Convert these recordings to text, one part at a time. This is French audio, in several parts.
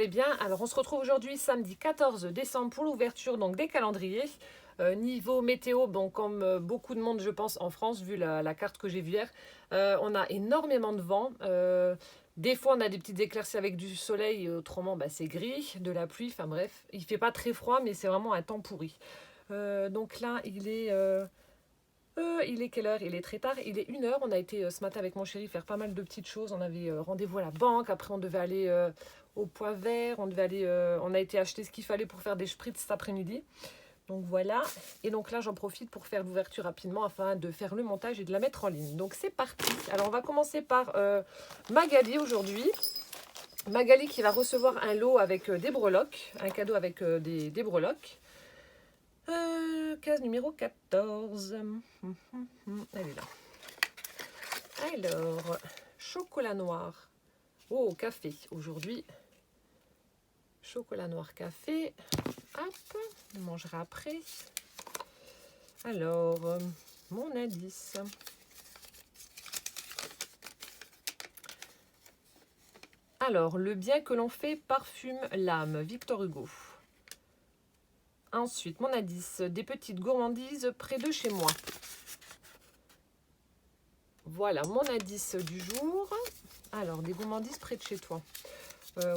allez bien? Alors on se retrouve aujourd'hui samedi 14 décembre pour l'ouverture donc des calendriers. Niveau météo, bon, comme beaucoup de monde je pense en France, vu la carte que j'ai vue hier, on a énormément de vent. Des fois on a des petites éclaircies avec du soleil, autrement bah, c'est gris, de la pluie, enfin bref. Il fait pas très froid mais c'est vraiment un temps pourri. Donc là il est quelle heure? Il est très tard, il est 1h. On a été ce matin avec mon chéri faire pas mal de petites choses. On avait rendez-vous à la banque, après on devait aller au Point Vert, on a été acheter ce qu'il fallait pour faire des spritz cet après-midi. Donc voilà, et donc là j'en profite pour faire l'ouverture rapidement afin de faire le montage et de la mettre en ligne. Donc c'est parti. Alors on va commencer par Magali aujourd'hui. Magali qui va recevoir un lot avec des breloques, un cadeau avec des breloques. Case numéro 14. Elle est là. Alors, chocolat noir. Oh, café aujourd'hui. Chocolat noir café. Hop, on mangera après. Alors, mon indice. Alors, le bien que l'on fait parfume l'âme. Victor Hugo. Ensuite, mon indice, des petites gourmandises près de chez moi. Voilà, mon indice du jour. Alors, des gourmandises près de chez toi.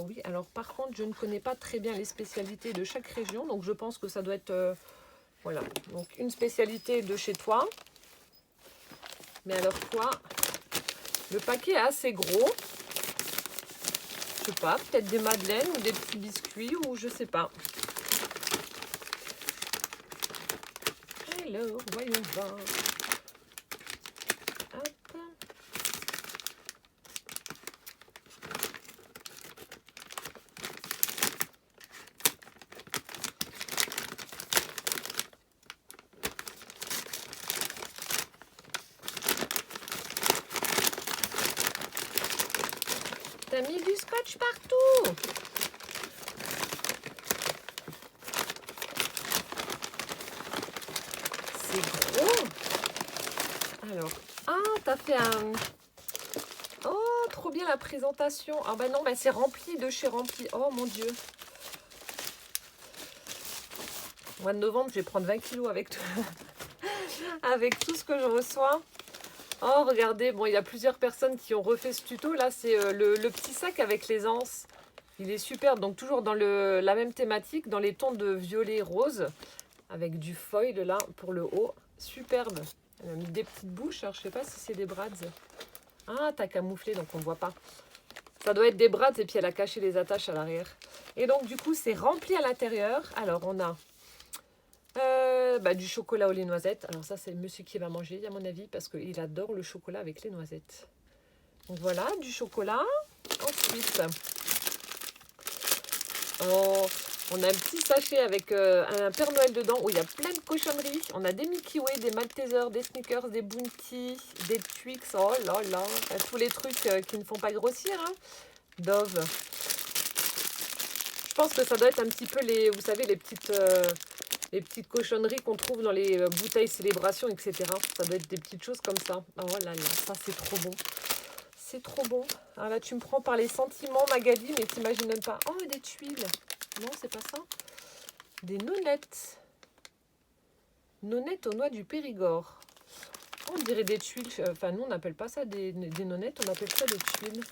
Oui, alors par contre, je ne connais pas très bien les spécialités de chaque région. Donc, je pense que ça doit être, voilà, donc une spécialité de chez toi. Mais alors quoi? Le paquet est assez gros. Je sais pas, peut-être des madeleines ou des petits biscuits ou je sais pas. Alors, voyons voir. Hop. T'as mis du scotch partout. C'est gros. Alors, ah, t'as fait un... Oh, trop bien la présentation. Ah bah non, bah c'est rempli de chez rempli. Oh mon Dieu. Au mois de novembre, je vais prendre 20 kilos avec tout, avec tout ce que je reçois. Oh, regardez, bon, il y a plusieurs personnes qui ont refait ce tuto. Là, c'est le petit sac avec les anses. Il est super. Donc, toujours dans la même thématique, dans les tons de violet rose, avec du foil là pour le haut. Superbe. Elle a mis des petites bouches. Alors, je sais pas si c'est des brads. Ah, t'as camouflé, donc on ne voit pas. Ça doit être des brads et puis elle a caché les attaches à l'arrière. Et donc, du coup, c'est rempli à l'intérieur. Alors, on a du chocolat au lait noisette. Alors ça, c'est le monsieur qui va manger, à mon avis, parce qu'il adore le chocolat avec les noisettes. Donc voilà, du chocolat. Ensuite, on a un petit sachet avec un Père Noël dedans où il y a plein de cochonneries. On a des Mickey Way, des Maltesers, des Snickers, des Bounty, des Twix. Oh là là, tous les trucs qui ne font pas grossir. Hein. Dove. Je pense que ça doit être un petit peu vous savez, les petites cochonneries qu'on trouve dans les bouteilles célébration, etc. Ça doit être des petites choses comme ça. Oh là là, ça c'est trop bon. C'est trop bon. Ah là, tu me prends par les sentiments, Magali, mais t'imagines même pas. Oh, des tuiles. Non, c'est pas ça. Des nonettes. Nonettes aux noix du Périgord. On dirait des tuiles. Enfin, nous, on n'appelle pas ça des nonettes, on appelle ça des tuiles.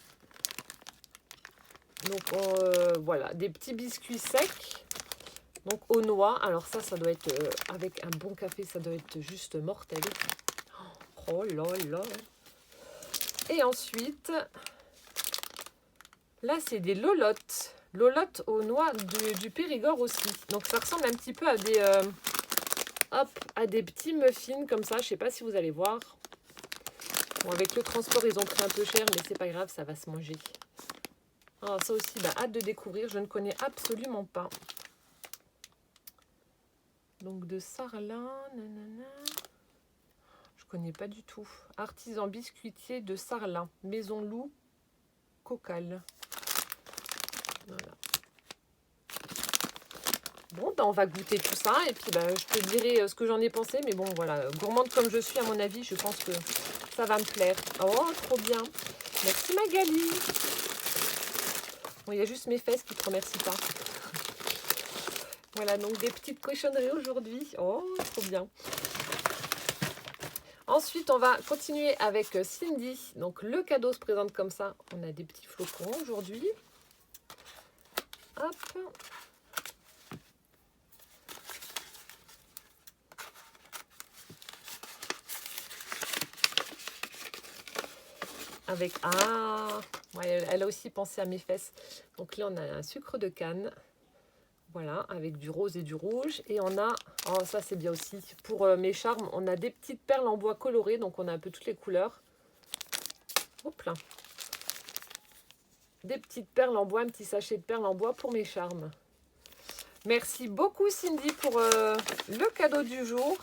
Donc, voilà, des petits biscuits secs. Donc aux noix, alors ça doit être avec un bon café, ça doit être juste mortel. Oh là là. Et ensuite, là c'est des lolottes. Lolottes aux noix du Périgord aussi. Donc ça ressemble un petit peu à des petits muffins comme ça. Je sais pas si vous allez voir. Bon, avec le transport, ils ont pris un peu cher, mais c'est pas grave, ça va se manger. Ah, ça aussi, hâte de découvrir. Je ne connais absolument pas. Donc de Sarlat, nanana. Je connais pas du tout. Artisan biscuitier de Sarlat, Maison Loup, Cocal. Voilà. Bon, on va goûter tout ça et puis je te dirai ce que j'en ai pensé. Mais bon, voilà, gourmande comme je suis, à mon avis, je pense que ça va me plaire. Oh, trop bien. Merci Magali. Bon, il y a juste mes fesses qui ne te remercient pas. Voilà, donc des petites cochonneries aujourd'hui. Oh, trop bien. Ensuite, on va continuer avec Cindy. Donc, le cadeau se présente comme ça. On a des petits flocons aujourd'hui. Hop. Avec... Ah ouais, elle a aussi pensé à mes fesses. Donc là, on a un sucre de canne. Voilà, avec du rose et du rouge. Et on a... Oh, ça, c'est bien aussi. Pour mes charmes, on a des petites perles en bois colorées. Donc, on a un peu toutes les couleurs. Hop là. Des petites perles en bois, un petit sachet de perles en bois pour mes charmes. Merci beaucoup, Cindy, pour le cadeau du jour.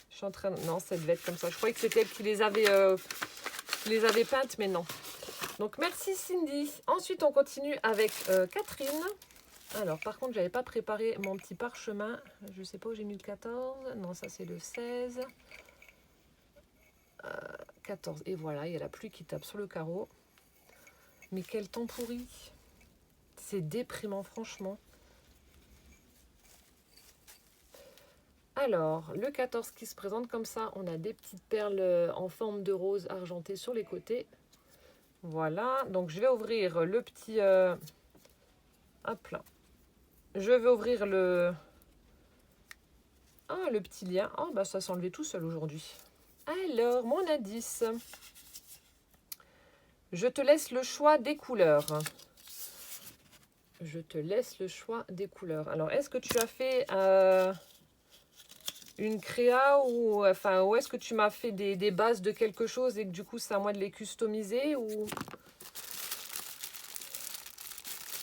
Je suis en train de... Non, ça devait être comme ça. Je croyais que c'était elle qui les avait peintes, mais non. Donc, merci Cindy. Ensuite, on continue avec Catherine. Alors, par contre, je n'avais pas préparé mon petit parchemin. Je ne sais pas où j'ai mis le 14. Non, ça, c'est le 16. 14. Et voilà, il y a la pluie qui tape sur le carreau. Mais quel temps pourri. C'est déprimant, franchement. Alors, le 14 qui se présente comme ça. On a des petites perles en forme de rose argentée sur les côtés. Voilà, donc je vais ouvrir le petit... hop là. Je vais ouvrir le... Ah, le petit lien. Oh, bah ça s'est enlevé tout seul aujourd'hui. Alors, mon indice. Je te laisse le choix des couleurs. Je te laisse le choix des couleurs. Alors, est-ce que tu as fait une créa ou... Enfin, ou est-ce que tu m'as fait des bases de quelque chose et que du coup, c'est à moi de les customiser ou...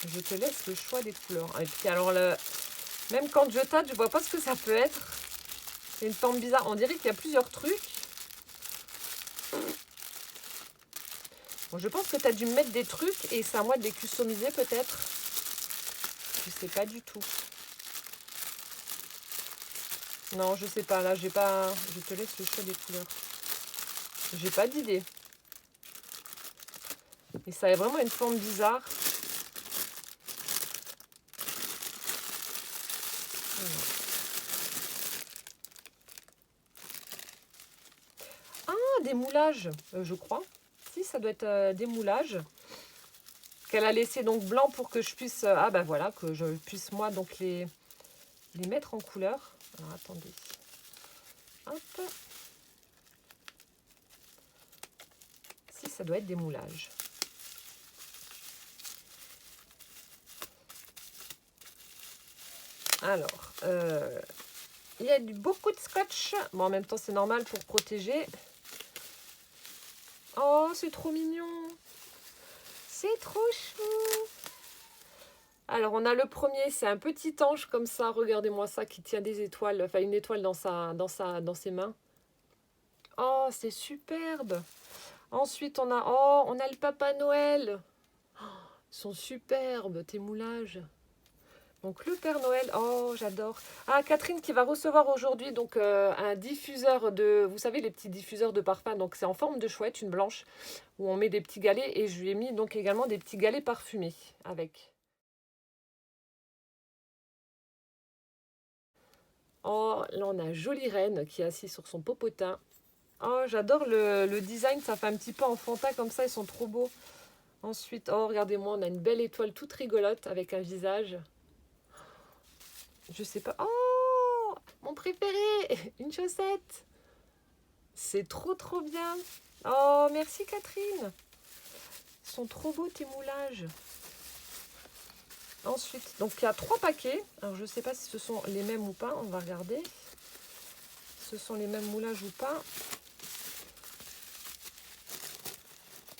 Je te laisse le choix des couleurs. Et puis alors, même quand je tâte, je vois pas ce que ça peut être. C'est une forme bizarre. On dirait qu'il y a plusieurs trucs. Bon, je pense que tu as dû me mettre des trucs et c'est à moi de les customiser peut-être. Je sais pas du tout. Non, je sais pas. Là, j'ai pas... Je te laisse le choix des couleurs. J'ai pas d'idée. Et ça a vraiment une forme bizarre. Ah, des moulages, je crois. Si, ça doit être des moulages. Qu'elle a laissé donc blanc pour que je puisse... ah ben voilà, que je puisse moi donc les mettre en couleur. Alors attendez. Hop. Si, ça doit être des moulages. Alors, il y a beaucoup de scotch. Bon, en même temps, c'est normal pour protéger. Oh, c'est trop mignon. C'est trop chou. Alors, on a le premier, c'est un petit ange comme ça. Regardez-moi ça, qui tient des étoiles. Enfin, une étoile dans ses mains. Oh, c'est superbe. Ensuite, on a le Papa Noël. Oh, ils sont superbes, tes moulages. Donc le Père Noël, oh j'adore. Ah, Catherine qui va recevoir aujourd'hui donc un diffuseur de, vous savez les petits diffuseurs de parfum. Donc c'est en forme de chouette, une blanche, où on met des petits galets. Et je lui ai mis donc également des petits galets parfumés avec. Oh, là on a Jolie Reine qui est assise sur son popotin. Oh, j'adore le design, ça fait un petit peu enfantin comme ça, ils sont trop beaux. Ensuite, oh regardez-moi, on a une belle étoile toute rigolote avec un visage. Je sais pas. Oh, mon préféré, une chaussette. C'est trop trop bien. Oh, merci Catherine. Ils sont trop beaux tes moulages. Ensuite, donc il y a 3 paquets. Alors je ne sais pas si ce sont les mêmes ou pas. On va regarder. Ce sont les mêmes moulages ou pas.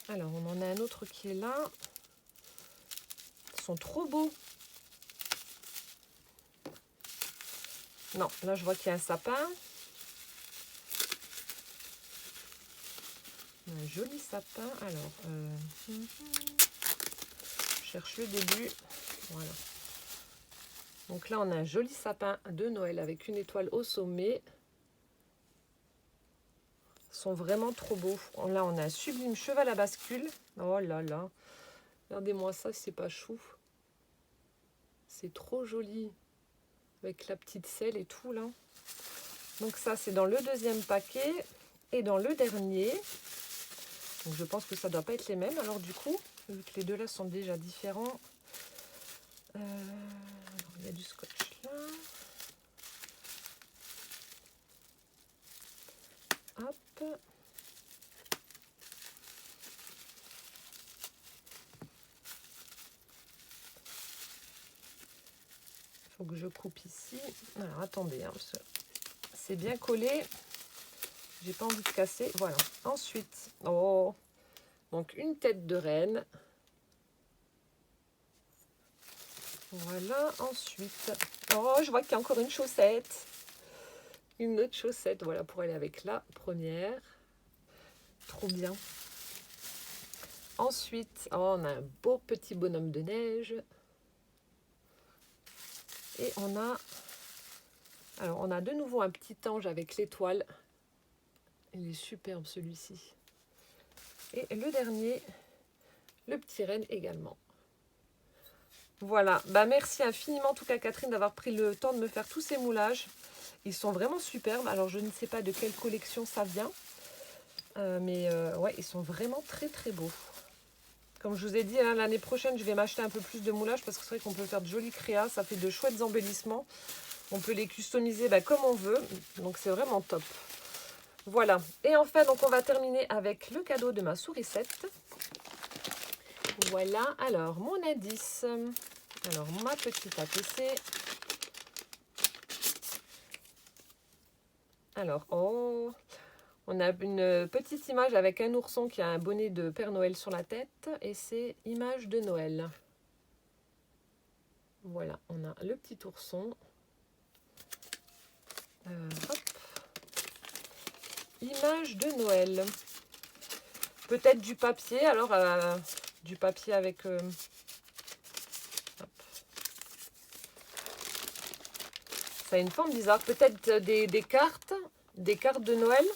Alors on en a un autre qui est là. Ils sont trop beaux. Non, là je vois qu'il y a un sapin. Un joli sapin. Alors, je cherche le début. Voilà. Donc là, on a un joli sapin de Noël avec une étoile au sommet. sont vraiment trop beaux. Là, on a un sublime cheval à bascule. Oh là là. Regardez-moi ça, c'est pas chou. C'est trop joli. Avec la petite selle et tout, là. Donc ça, c'est dans le deuxième paquet. Et dans le dernier. Donc je pense que ça ne doit pas être les mêmes. Alors du coup, vu que les deux là sont déjà différents. Alors, il y a du scotch là. Hop. Il faut que je coupe ici. Alors attendez, hein, parce que c'est bien collé. J'ai pas envie de casser. Voilà. Ensuite, oh, donc une tête de reine. Voilà. Ensuite, oh, je vois qu'il y a encore une chaussette. Une autre chaussette, voilà, pour aller avec la première. Trop bien. Ensuite, oh, on a un beau petit bonhomme de neige. Et on a, alors on a de nouveau un petit ange avec l'étoile. Il est superbe celui-ci. Et le dernier, le petit renne également. Voilà, bah merci infiniment en tout cas Catherine d'avoir pris le temps de me faire tous ces moulages. Ils sont vraiment superbes. Alors je ne sais pas de quelle collection ça vient. Mais ouais, ils sont vraiment très très beaux. Comme je vous ai dit, hein, l'année prochaine, je vais m'acheter un peu plus de moulage parce que c'est vrai qu'on peut faire de jolies créas. Ça fait de chouettes embellissements. On peut les customiser comme on veut. Donc, c'est vraiment top. Voilà. Et enfin, donc, on va terminer avec le cadeau de ma sourisette. Voilà. Alors, mon indice. Alors, ma petite APC. Alors, oh... On a une petite image avec un ourson qui a un bonnet de Père Noël sur la tête. Et c'est image de Noël. Voilà, on a le petit ourson. Hop. Image de Noël. Peut-être du papier. Alors, du papier avec... hop. Ça a une forme bizarre. Peut-être des cartes. Des cartes de Noël.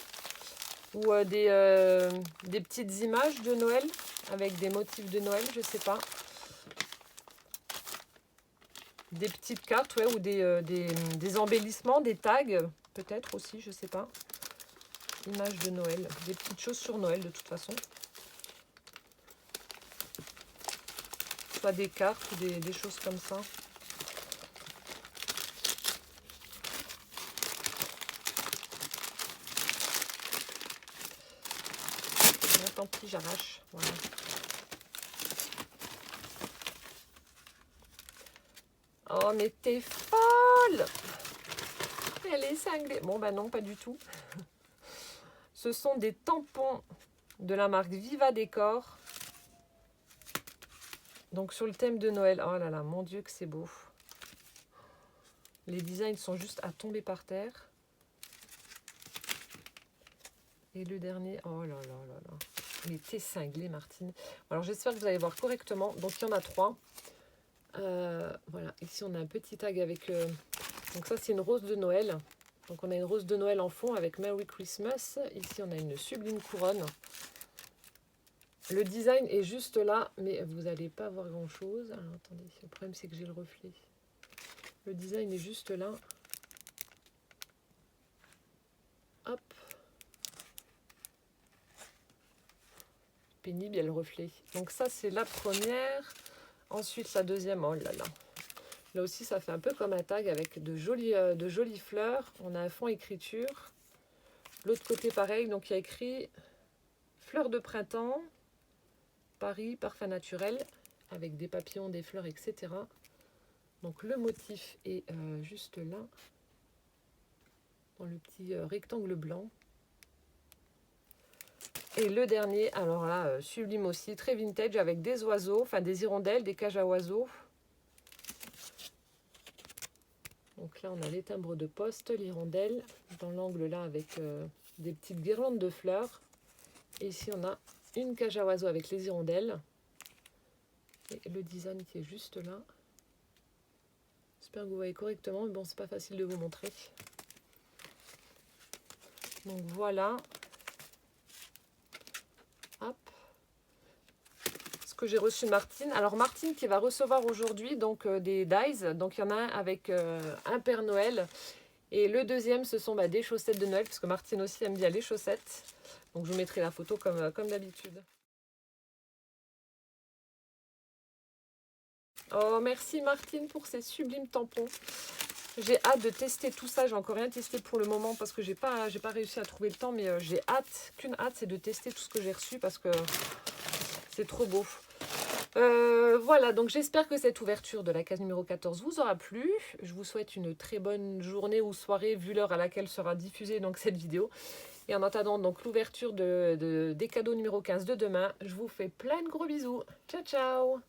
Ou des petites images de Noël avec des motifs de Noël, je sais pas. Des petites cartes, ouais, ou des embellissements, des tags, peut-être aussi, je sais pas. Images de Noël, des petites choses sur Noël de toute façon. Soit des cartes ou des choses comme ça. Tant pis, j'arrache. Voilà. Oh, mais t'es folle! Elle est cinglée. Bon, bah non, pas du tout. Ce sont des tampons de la marque Viva Décor. Donc, sur le thème de Noël. Oh là là, mon Dieu, que c'est beau. Les designs sont juste à tomber par terre. Et le dernier, oh là là là là. Mais t'es cinglée, Martine. Alors, j'espère que vous allez voir correctement. Donc, il y en a 3. Voilà, ici, on a un petit tag avec... donc, ça, c'est une rose de Noël. Donc, on a une rose de Noël en fond avec Merry Christmas. Ici, on a une sublime couronne. Le design est juste là, mais vous n'allez pas voir grand-chose. Alors, attendez, le problème, c'est que j'ai le reflet. Le design est juste là. Hop. Pénible, il y a le reflet. Donc ça, c'est la première. Ensuite, la deuxième, oh là là. Là aussi, ça fait un peu comme un tag avec de jolies fleurs. On a un fond écriture. L'autre côté, pareil. Donc, il y a écrit fleurs de printemps, Paris, parfum naturel, avec des papillons, des fleurs, etc. Donc, le motif est juste là, dans le petit rectangle blanc. Et le dernier, alors là, sublime aussi, très vintage, avec des oiseaux, enfin des hirondelles, des cages à oiseaux. Donc là, on a les timbres de poste, l'hirondelle, dans l'angle là, avec des petites guirlandes de fleurs. Et ici, on a une cage à oiseaux avec les hirondelles. Et le design qui est juste là. J'espère que vous voyez correctement, mais bon, c'est pas facile de vous montrer. Donc voilà. ce que j'ai reçu de Martine. Alors Martine qui va recevoir aujourd'hui donc des dies. Donc il y en a un avec un Père Noël. Et le deuxième, ce sont des chaussettes de Noël, parce que Martine aussi aime bien les chaussettes. Donc je vous mettrai la photo comme d'habitude. Oh, merci Martine pour ces sublimes tampons. J'ai hâte de tester tout ça. J'ai encore rien testé pour le moment parce que j'ai pas réussi à trouver le temps. Mais j'ai hâte, qu'une hâte, c'est de tester tout ce que j'ai reçu parce que c'est trop beau. Voilà, donc j'espère que cette ouverture de la case numéro 14 vous aura plu. Je vous souhaite une très bonne journée ou soirée vu l'heure à laquelle sera diffusée donc cette vidéo. Et en attendant donc l'ouverture des cadeaux numéro 15 de demain, je vous fais plein de gros bisous. Ciao ciao.